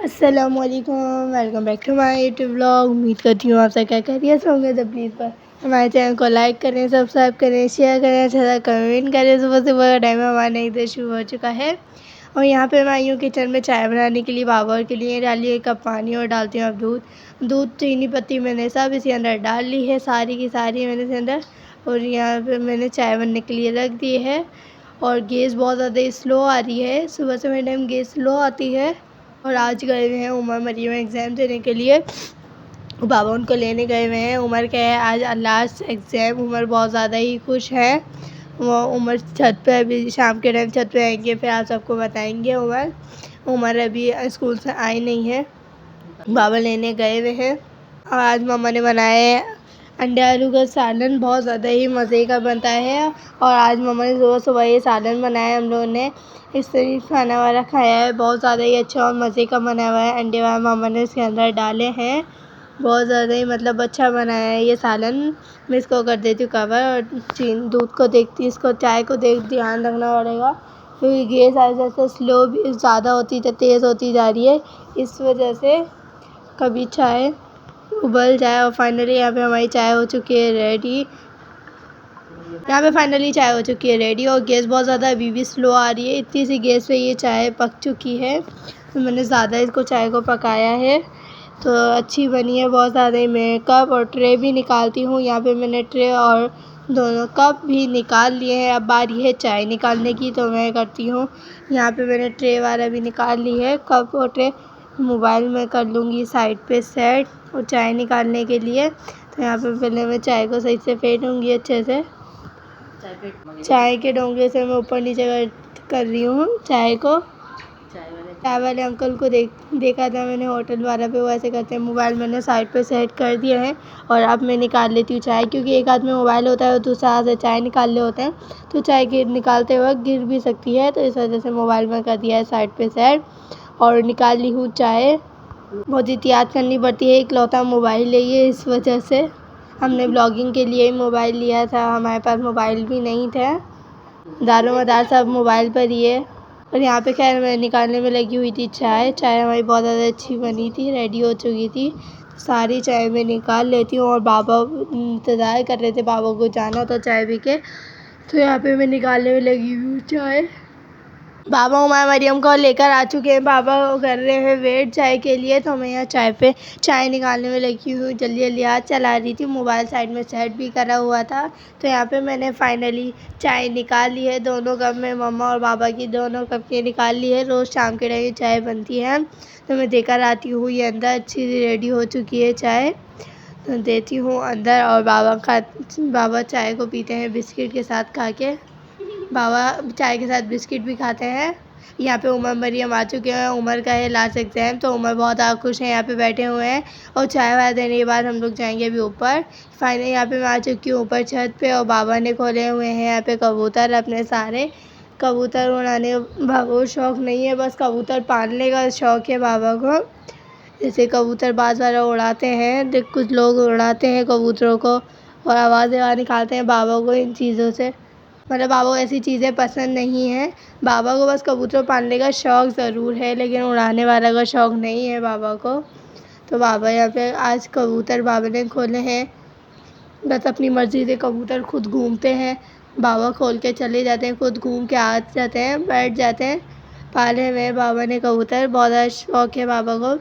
अस्सलामुअलैकुम, welcome back to my YouTube vlog. उम्मीद करती हूँ आप सब क्या खैरियत होंगे। तो प्लीज़ पर हमारे चैनल को लाइक करें, सब्सक्राइब करें, शेयर करें, अच्छा सा कमेंट करें। सुबह सुबह का टाइम हमारा नई दिन शुरू हो चुका है और यहाँ पे मैं आई हूँ किचन में चाय बनाने के लिए। बाबर के लिए डाली 1 कप पानी और डालती हूँ अब दूध चीनी पत्ती मैंने सब इसी अंदर डाल ली है, सारी की सारी मैंने इसके अंदर। और यहाँ पे मैंने चाय बनने के लिए रख दी है और गैस बहुत ज़्यादा स्लो आ रही है। सुबह से मेरे टाइम गैस स्लो आती है। और आज गए हुए हैं उमर मरियम एग्ज़ाम देने के लिए। बाबा उनको लेने गए हुए हैं। उमर का है आज लास्ट एग्ज़ाम। उमर बहुत ज़्यादा ही खुश है। वो उमर छत पे अभी शाम के टाइम छत पे आएंगे, फिर आप सबको बताएंगे। उमर अभी स्कूल से आई नहीं है, बाबा लेने गए हुए हैं। और आज मम्मा ने बनाया है अंडे आलू का सालन, बहुत ज़्यादा ही मज़े का बनता है। और आज मम्मा ने सुबह सुबह ये सालन बनाया, हम लोगों ने इस तरह खाना वाला खाया है। बहुत ज़्यादा ही अच्छा और मज़े का बना हुआ है। अंडे वाला मम्मा ने इसके अंदर डाले हैं, बहुत ज़्यादा ही मतलब अच्छा बनाया है ये सालन। मैं इसको कर देती हूँ कवर और दूध को देखती, इसको चाय को ध्यान रखना पड़ेगा क्योंकि गैस आज जैसे स्लो भी ज़्यादा होती तेज़ होती जा रही है, इस वजह से कभी चाय उबल जाए। और फाइनली यहाँ पे हमारी चाय हो चुकी है रेडी। और गैस बहुत ज़्यादा अभी भी स्लो आ रही है। इतनी सी गैस पे ये चाय पक चुकी है, तो मैंने ज़्यादा इसको चाय को पकाया है तो अच्छी बनी है बहुत ज़्यादा ही। मैं कप और ट्रे भी निकालती हूँ। यहाँ पे मैंने ट्रे और दोनों कप भी निकाल लिए हैं। अब बारी है चाय निकालने की, तो मैं करती हूँ। यहाँ पे मैंने ट्रे वाला भी निकाल ली है, कप और ट्रे मोबाइल में कर लूँगी साइड पे सेट और चाय निकालने के लिए। तो यहाँ पे पहले मैं चाय को सही से फेंटूँगी अच्छे से। चाय के डोंगे से मैं ऊपर नीचे कर रही हूँ चाय को। चाय वाले अंकल को देखा था मैंने होटल वाला पे, वो ऐसे करते हैं। मोबाइल मैंने साइड पे सेट कर दिया है और अब मैं निकाल लेती हूँ चाय, क्योंकि एक हाथ में मोबाइल होता है और दूसरा हाथ से चाय निकालने होते हैं, तो चाय निकालते वक्त गिर भी सकती है। तो इस वजह से मोबाइल में कर दिया है साइड पे सेट और निकाल ली हूँ चाय। बहुत एहतियात करनी पड़ती है, इकलौता मोबाइल है ये, इस वजह से हमने ब्लॉगिंग के लिए ही मोबाइल लिया था। हमारे पास मोबाइल भी नहीं था, दारोमदार सब मोबाइल पर ही है। और यहाँ पे खैर मैं निकालने में लगी हुई थी चाय हमारी बहुत ज़्यादा अच्छी बनी थी, रेडी हो चुकी थी। सारी चाय मैं निकाल लेती हूँ और बाबा इंतज़ार कर रहे थे, बाबा को जाना था चाय पी के, तो यहाँ पे मैं निकालने में लगी हुई हूँ चाय। बाबा उमर मरियम को लेकर आ चुके हैं, बाबा कर रहे हैं वेट चाय के लिए। तो मैं यहाँ चाय निकालने में लगी हूँ, जल्दी जल्दी हाथ चला रही थी। मोबाइल साइड में सेट भी करा हुआ था। तो यहाँ पे मैंने फाइनली चाय निकाल ली है, दोनों कप में मम्मा और बाबा की दोनों कप की निकाल ली है। रोज़ शाम के टाइम चाय बनती है, तो मैं देकर आती हूँ। ये अंदर अच्छी सी रेडी हो चुकी है चाय, तो देती हूँ अंदर। और बाबा चाय को पीते हैं बिस्किट के साथ खा के। बाबा चाय के साथ बिस्किट भी खाते हैं। यहाँ पे उमर मरियम आ चुके हैं, उमर का है लास्ट एग्ज़ाम, तो उमर बहुत खुश हैं, यहाँ पे बैठे हुए हैं। और चाय वाय देने के बाद हम लोग जाएंगे अभी ऊपर। फाइनली यहाँ पे मैं आ चुकी हूँ ऊपर छत पे और बाबा ने खोले हुए हैं यहाँ पे कबूतर अपने सारे। कबूतर उड़ाने का बाबा को शौक़ नहीं है, बस कबूतर पालने का शौक़ है बाबा को। जैसे कबूतर बाज़ वाला उड़ाते हैं, कुछ लोग उड़ाते हैं कबूतरों को और आवाज़ें निकालते हैं बाबा को इन चीज़ों से। मतलब बाबा को ऐसी चीज़ें पसंद नहीं है। बाबा को बस कबूतर पालने का शौक़ ज़रूर है, लेकिन उड़ाने वाला का शौक़ नहीं है बाबा को। तो बाबा यहाँ पे आज कबूतर बाबा ने खोले हैं, बस अपनी मर्ज़ी से कबूतर खुद घूमते हैं। बाबा खोल के चले जाते हैं, खुद घूम के आ जाते हैं, बैठ जाते हैं। पाले हुए बाबा ने कबूतर, बहुत ज़्यादा शौक़ है बाबा को।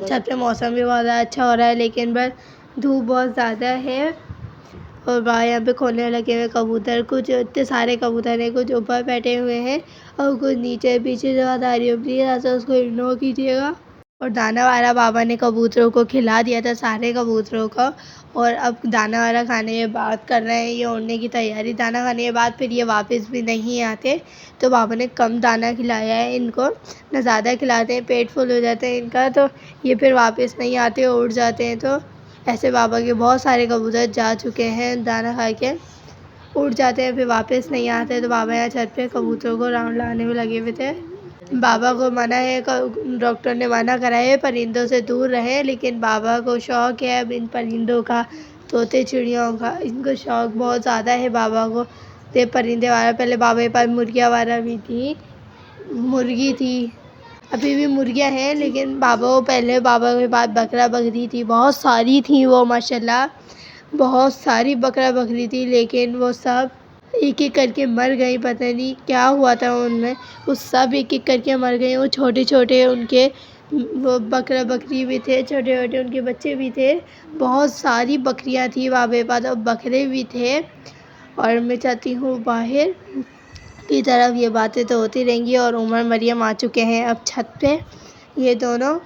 छत पे मौसम भी बहुत ज़्यादा अच्छा हो रहा है, लेकिन बस धूप बहुत ज़्यादा है। और बाहर यहाँ पे खोलने लगे हुए कबूतर, कुछ इतने सारे कबूतर हैं, कुछ ऊपर बैठे हुए हैं और कुछ नीचे। पीछे से आवाज़ आ रही है, प्लीज़ ऐसा उसको इग्नोर कीजिएगा। और दाना वाला बाबा ने कबूतरों को खिला दिया था, सारे कबूतरों को। और अब दाना वाला खाने के बाद कर रहे हैं ये उड़ने की तैयारी। दाना खाने के बाद फिर ये वापस भी नहीं आते, तो बाबा ने कम दाना खिलाया है इनको, ना ज़्यादा खिलाते हैं, पेट फुल हो जाता है इनका, तो ये फिर वापस नहीं आते, उड़ जाते हैं। तो ऐसे बाबा के बहुत सारे कबूतर जा चुके हैं, दाना खा के उड़ जाते हैं, फिर वापस नहीं आते। तो बाबा यहाँ छत पे कबूतरों को राउंड लाने में लगे हुए थे। बाबा को मना है, डॉक्टर ने मना करा है परिंदों से दूर रहें, लेकिन बाबा को शौक़ है अब इन परिंदों का, तोते चिड़ियों का, इनको शौक़ बहुत ज़्यादा है बाबा को। तो परिंदे वाला, पहले बाबा के पास मुर्गियाँ वाला भी थी, मुर्गी थी, अभी भी मुर्गियाँ हैं, लेकिन बाबा के पास बकरा बकरी थी, बहुत सारी थी वो माशाल्लाह, बहुत सारी बकरा बकरी थी, लेकिन वो सब एक एक करके मर गई। पता नहीं क्या हुआ था उनमें, वो सब एक एक करके मर गई। वो छोटे छोटे उनके वो बकरा बकरी भी थे, छोटे छोटे उनके बच्चे भी थे, बहुत सारी बकरियां थी बाबे के पास और बकरे भी थे। और मैं चाहती हूँ बाहर की तरफ, ये बातें तो होती रहेंगी। और उमर मरियम आ चुके हैं अब छत पे, ये दोनों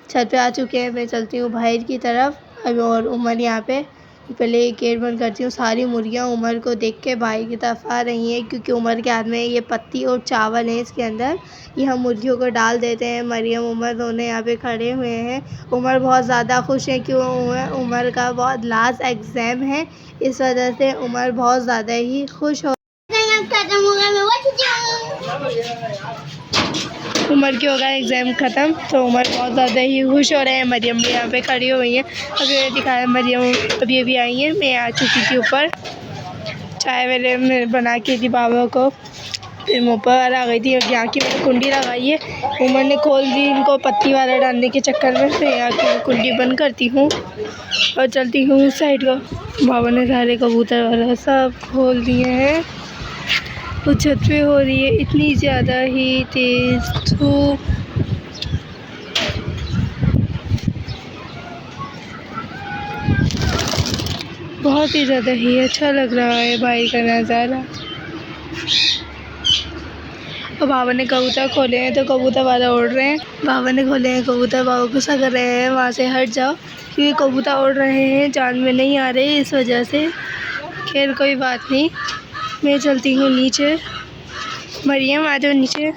छत पे आ चुके हैं। मैं चलती हूँ बाहर की तरफ अब, और उमर यहाँ पे, पहले गेट बंद करती हूँ। सारी मुर्गियाँ उमर को देख के बाहर की तरफ आ रही हैं, क्योंकि उमर के हाथ में ये पत्ती और चावल है इसके अंदर, ये हम मुर्गियों को डाल देते हैं। मरियम उमर दोनों यहाँ पे खड़े हुए हैं। उमर बहुत ज़्यादा खुश है, क्यों उमर का बहुत लास्ट एग्ज़ाम है, इस वजह से उमर बहुत ज़्यादा ही खुश हो। उमर की होगा एग्ज़ाम ख़त्म, तो उमर बहुत ज़्यादा ही खुश हो रहे हैं। मरियम भी यहाँ पे खड़ी हो गई हैं। अभी मैं दिखाया, मरियम अभी आई हैं, मैं आ चुकी थी ऊपर, चाय मैंने बना के दी बाबा को, फिर मैं ऊपर आ गई थी। यहाँ की मैंने कुंडी लगाई है, उमर ने खोल दी इनको पत्ती वाला डालने के चक्कर में, फिर यहाँ की कुंडी बंद करती हूँ और चलती हूँ उस साइड का। बाबा ने सारे कबूतर वाला सब खोल दिए हैं। वो छत पे हो रही है इतनी ज़्यादा ही तेज़ धूप, बहुत ही ज़्यादा ही अच्छा लग रहा है भाई का नज़ारा। और बाबा ने कबूतर खोले हैं, तो कबूतर वाला उड़ रहे हैं। बाबा ने खोले हैं कबूतर, बाबा गुस्सा कर रहे हैं, वहाँ से हट जाओ, क्योंकि कबूतर उड़ रहे हैं, जान में नहीं आ रहे, इस वजह से। खैर कोई बात नहीं, मैं चलती हूँ नीचे। मरियम आ जाओ नीचे,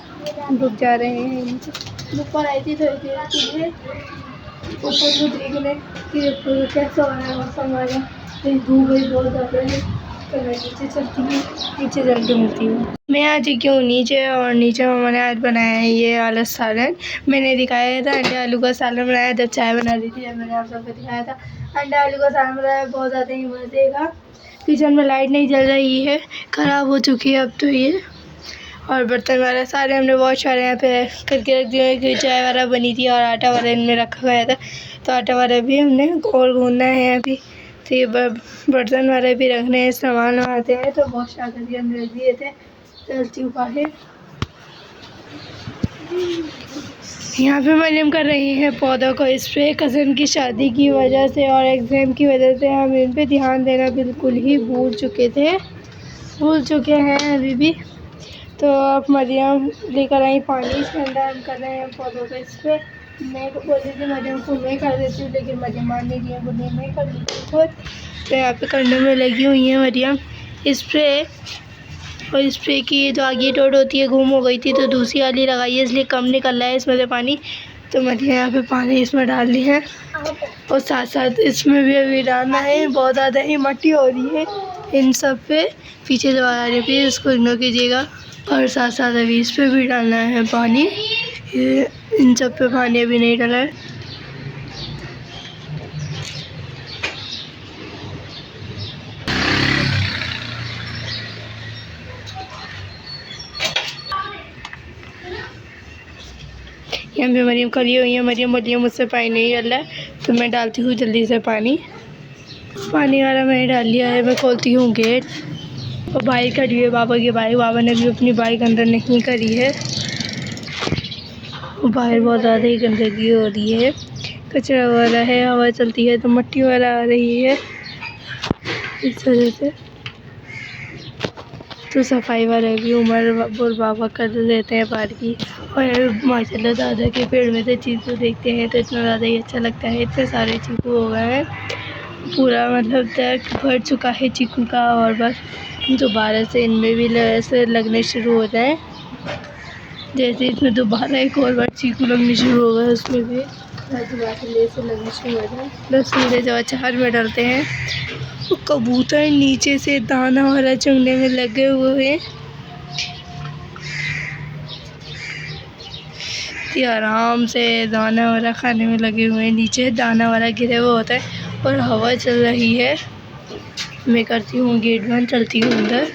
रुक जा रहे हैं नीचे। ऊपर आई थी थोड़ी देर के लिए, ऊपर को देखने कि कैसा हो रहा है मौसम वाला, धूप भी बहुत ज़्यादा है, तो मैं नीचे चलती हूँ, नीचे चल के मिलती हूँ। मैं आ चुकी हूँ नीचे, और नीचे मैंने आज बनाया है ये वाला सालन। मैंने दिखाया था अंडे आलू का सालन बनाया, जब चाय बना रही थी, जब मैंने आप सबको दिखाया था अंडे आलू का सालन बनाया, बहुत ज़्यादा ही मज़े का। किचन में लाइट नहीं जल रही है, ख़राब हो चुकी है अब तो ये, और बर्तन वाला सारे हमने वॉश वाले यहाँ पे करके रख दिए, क्योंकि चाय वाला बनी थी और आटा वाला इनमें रखा गया था, तो आटा वाला भी हमने गोल गूँधना है अभी। तो ये बर्तन वाले भी रखने हैं, सामान आते हैं, तो वॉश करके हमने रख दिए थे। चलती हूँ बाहर। यहाँ पे मरियम कर रही है पौधों को स्प्रे। कज़न की शादी की वजह से और एग्ज़ाम की वजह से हम इन पे ध्यान देना बिल्कुल ही भूल चुके हैं अभी भी। तो अब मरियम लेकर आई पानी, इसके अंदर हम कर रहे हैं पौधों को स्प्रे। मैं बोल रही थी मरियम को मैं कर देती हूँ, लेकिन मरियम मान नहीं दिया, बोली मैं कर ली खुद। तो यहाँ पे करने में लगी हुई है मरियम स्प्रे। और स्प्रे की जो आगे डोर होती है गुम हो गई थी, तो दूसरी वाली लगाई है, इसलिए कम निकल रहा है इसमें से पानी। तो मैंने यहाँ पे पानी इसमें डाल दी है, और साथ साथ इसमें भी अभी डालना है। बहुत ज़्यादा ही मट्टी हो रही है इन सब पे, पीछे जो आ रही है, प्लीज़ इसको इग्नोर कीजिएगा। और साथ साथ अभी इस पर भी डालना है पानी, ये इन सब पे पानी अभी नहीं डाला है। यहाँ पे मरियम खड़ी हुई है, मरियम बोली है मुझसे पानी नहीं डाल रहा है, तो मैं डालती हूँ जल्दी से पानी वाला मैंने डाल लिया है। मैं खोलती हूँ गेट, और बाइक खड़ी है बाबा की बाइक, बाबा ने भी अपनी बाइक अंदर नहीं करी है। बाहर बहुत ज़्यादा ही गंदगी हो रही है, कचरा वाला है, हवा चलती है तो मट्टी वाला आ रही है, इस वजह से। तो सफाई वाले भी उमर और बाबा कर देते हैं बाहर की। और माशाल्लाह दादा के पेड़ में से चीकू देखते हैं तो इतना ज़्यादा ही अच्छा लगता है। इतने सारे चीकू हो गए हैं, पूरा मतलब तक भर चुका है चीकू का, और बस दोबारा से इनमें भी ऐसे लगने शुरू हो जाए। जैसे इसमें दोबारा एक और बार चीकू लगने शुरू हो गए, उसमें भी दोबारा से लगने शुरू हो जाए। बस सीधे जो अचार में डालते हैं। वो कबूतर नीचे से दाना वाला चुगने में लगे हुए हैं, आराम से दाना वाला खाने में लगे हुए हैं। नीचे दाना वाला गिरे हुआ होता है और हवा चल रही है। मैं करती हूँ गेट बंद, चलती हूँ अंदर।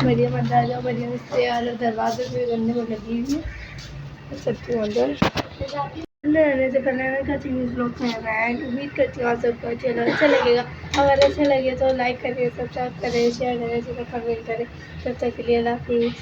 मरियम अंदर आ जाओ, मरियम इससे यार दरवाजे पे करने में लगी हुई है। सकती हूँ अंदर रहने से पहले मैं कहती हूँ ब्लॉग में एंड उम्मीद करती हूँ आप सबको अच्छा लगेगा। अगर अच्छा लगे तो लाइक करें, सब्सक्राइब करें, शेयर करें, कमेंट करें। तब तक के लिए अल्लाह हाफिज़।